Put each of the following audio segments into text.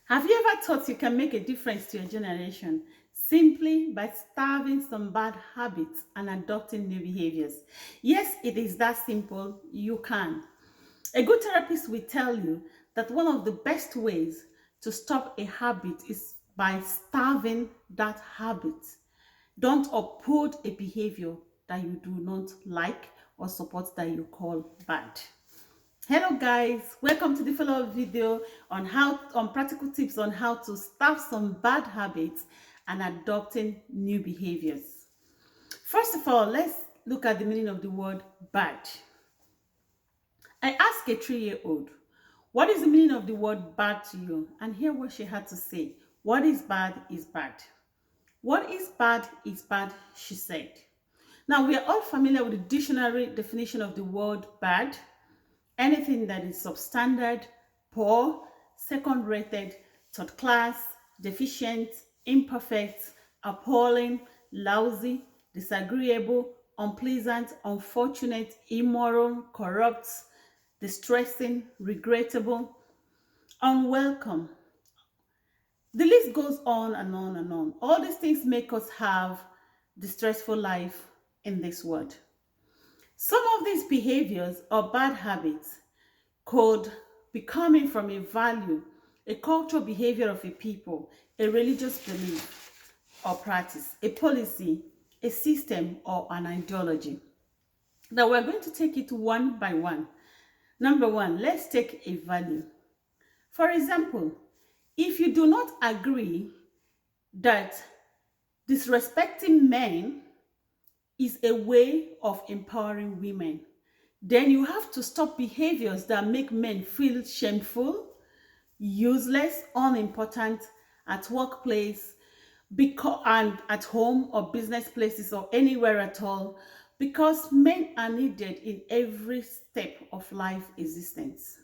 Have you ever thought you can make a difference to your generation simply by starving some bad habits and adopting new behaviors? Yes, it is that simple. You can. A good therapist will tell you that one of the best ways to stop a habit is by starving that habit. Don't uphold a behavior that you do not like or support that you call bad. Hello guys, welcome to the follow-up video on practical tips on how to stop some bad habits and adopting new behaviors. First of all, let's look at the meaning of the word bad. I asked a 3-year-old, what is the meaning of the word bad to you? And hear what she had to say. What is bad is bad. What is bad, she said. Now, we are all familiar with the dictionary definition of the word bad. Anything that is substandard, poor, second rated, third class, deficient, imperfect, appalling, lousy, disagreeable, unpleasant, unfortunate, immoral, corrupt, distressing, regrettable, unwelcome. The list goes on and on and on. All these things make us have distressful life in this world. Some of these behaviors or bad habits could be coming from a value, a cultural behavior of a people, a religious belief or practice, a policy, a system, or an ideology. Now we're going to take it one by one. Number one, let's take a value. For example, if you do not agree that disrespecting men is a way of empowering women, then you have to stop behaviors that make men feel shameful, useless, unimportant at workplace, and at home or business places or anywhere at all, because men are needed in every step of life existence.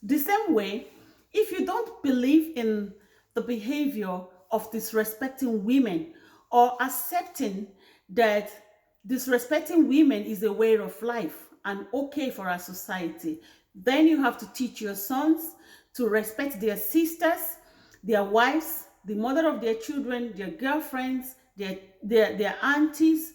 The same way, if you don't believe in the behavior of disrespecting women or accepting that disrespecting women is a way of life and okay for our society, then you have to teach your sons to respect their sisters, their wives, the mother of their children, their girlfriends, their aunties,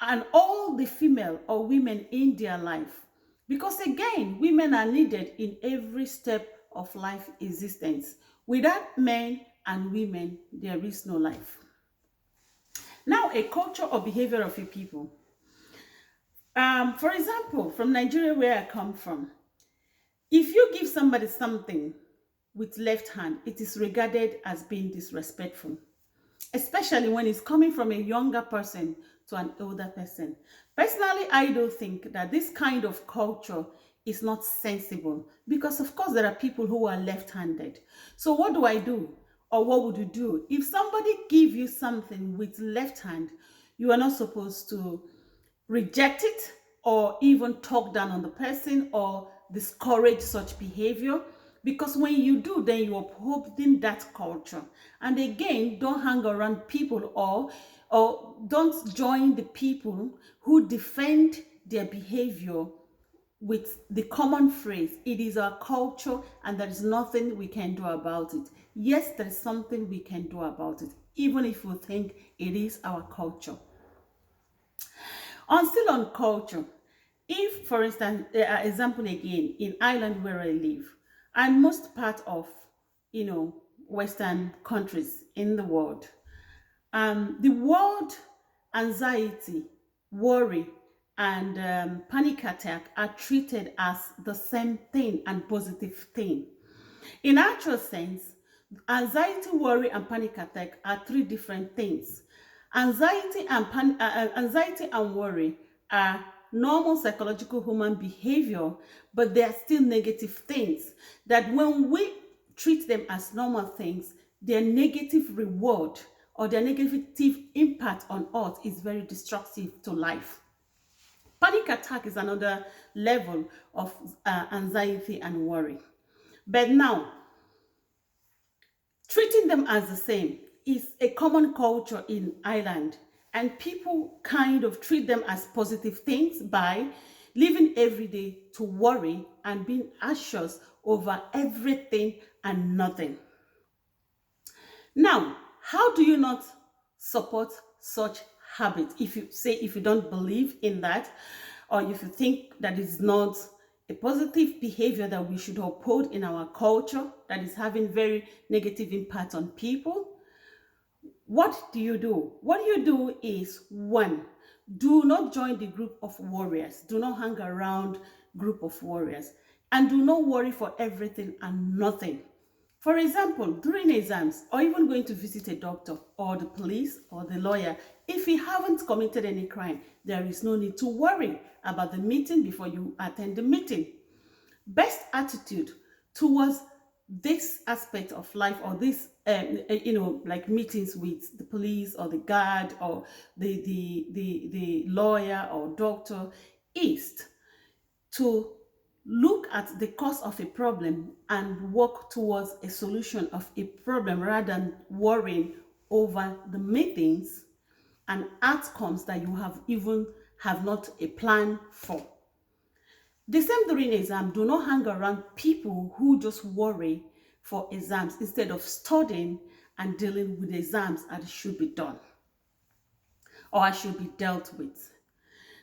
and all the female or women in their life. Because again, women are needed in every step of life existence. Without men and women, there is no life. Now, a culture or behavior of a people. For example, from Nigeria, where I come from, if you give somebody something with left hand, it is regarded as being disrespectful, especially when it's coming from a younger person to an older person. Personally, I don't think that this kind of culture is not sensible because, of course, there are people who are left-handed. So what do I do? Or what would you do? If somebody give you something with left hand, you are not supposed to reject it or even talk down on the person or discourage such behavior, because when you do, then you're upholding that culture. And again, don't hang around people or don't join the people who defend their behavior with the common phrase, it is our culture and there is nothing we can do about it. Yes, there is something we can do about it, even if we think it is our culture. On still on culture, if for instance, example again, in Ireland where I live, and most part of, Western countries in the world, the word anxiety, worry, and panic attack are treated as the same thing and positive thing. In actual sense, anxiety, worry, and panic attack are three different things. Anxiety and worry are normal psychological human behavior, but they are still negative things. That when we treat them as normal things, their negative reward or their negative impact on us is very destructive to life. Panic attack is another level of anxiety and worry. But now, treating them as the same is a common culture in Ireland, and people kind of treat them as positive things by living every day to worry and being anxious over everything and nothing. Now, how do you not support such habits? If you don't believe in that, or if you think that is not a positive behavior that we should uphold in our culture, that is having very negative impact on people, what do you do? What you do is, one, do not join the group of warriors. Do not hang around group of warriors. And do not worry for everything and nothing. For example, during exams or even going to visit a doctor or the police or the lawyer, if you haven't committed any crime, there is no need to worry about the meeting before you attend the meeting. Best attitude towards this aspect of life, or this like meetings with the police or the guard or the lawyer or doctor, is to look at the cause of a problem and work towards a solution of a problem rather than worrying over the meetings and outcomes that you have not a plan for. The same during exam. Do not hang around people who just worry for exams instead of studying and dealing with exams as should be done or as should be dealt with.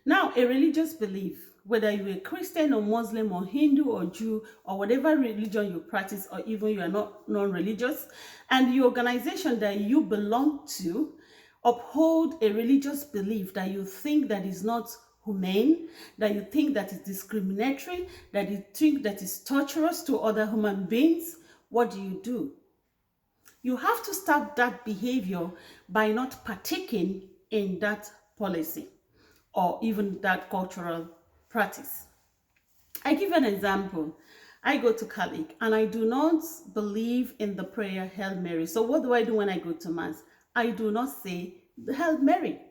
Now, a religious belief, whether you're a Christian or Muslim or Hindu or Jew or whatever religion you practice, or even you are not non-religious, and the organization that you belong to uphold a religious belief that you think that is not humane, that you think that is discriminatory, that you think that is torturous to other human beings, what do? You have to stop that behavior by not partaking in that policy or even that cultural practice. I give an example. I go to Catholic and I do not believe in the prayer Hail Mary. So what do I do when I go to Mass? I do not say the Hail Mary.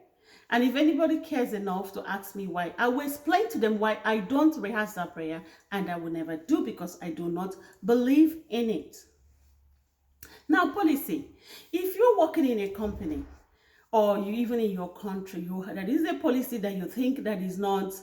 And if anybody cares enough to ask me why, I will explain to them why I don't rehearse that prayer, and I will never do, because I do not believe in it. Now, policy. If you're working in a company or you even in your country, there is a policy that you think that is not,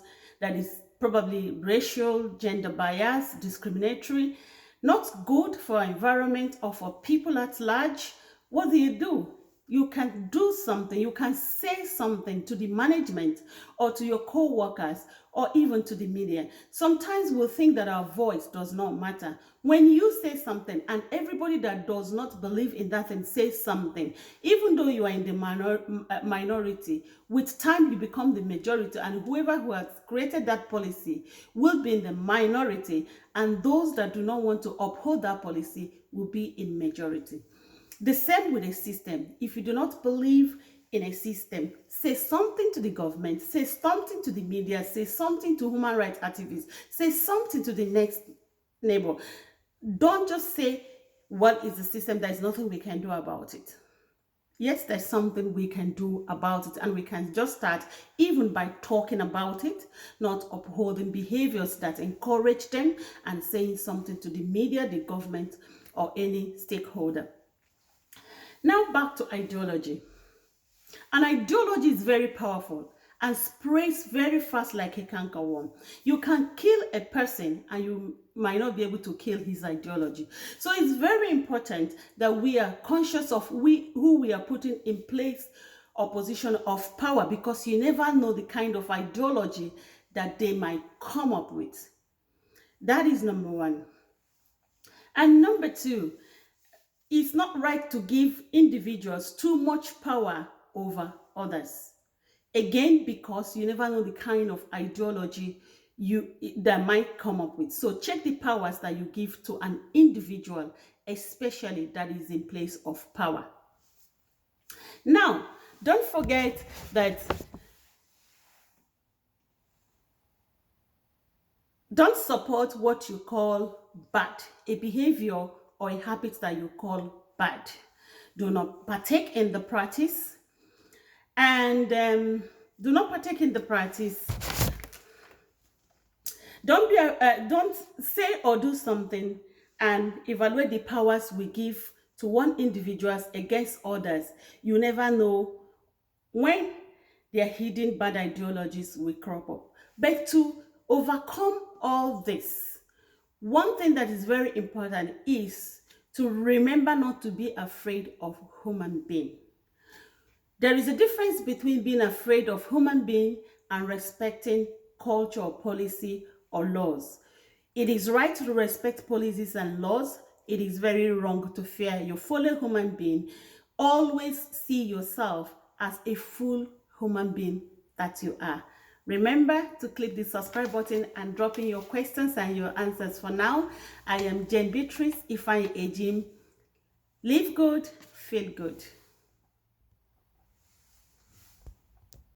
that is probably racial, gender bias, discriminatory, not good for our environment or for people at large, what do? You can do something, you can say something to the management or to your co-workers or even to the media. Sometimes we'll think that our voice does not matter. When you say something and everybody that does not believe in that thing says something, even though you are in the minority, with time you become the majority, and whoever who has created that policy will be in the minority, and those that do not want to uphold that policy will be in majority. The same with a system. If you do not believe in a system, say something to the government, say something to the media, say something to human rights activists, say something to the next neighbor. Don't just say, what is the system? There is nothing we can do about it. Yes, there's something we can do about it, and we can just start even by talking about it, not upholding behaviors that encourage them, and saying something to the media, the government, or any stakeholder. Now back to ideology. An ideology is very powerful and spreads very fast like a cankerworm. You can kill a person and you might not be able to kill his ideology. So it's very important that we are conscious of who we are putting in place or position of power, because you never know the kind of ideology that they might come up with. That is number one. And number two, it's not right to give individuals too much power over others. Again, because you never know the kind of ideology that might come up with. So check the powers that you give to an individual, especially that is in place of power. Now, don't forget that don't support what you call bad, a behavior or a habit that you call bad. Do not partake in the practice, and do not partake in the practice. Don't say or do something and evaluate the powers we give to one individual against others. You never know when their hidden bad ideologies will crop up. But to overcome all this, one thing that is very important is to remember not to be afraid of human being. There is a difference between being afraid of human being and respecting culture or policy or laws. It is right to respect policies and laws. It is very wrong to fear your fellow human being. Always see yourself as a full human being that you are. Remember to click the subscribe button and drop in your questions and your answers. For now, I am Jane Beatrice Ifeanyi Ejim. Live good, feel good.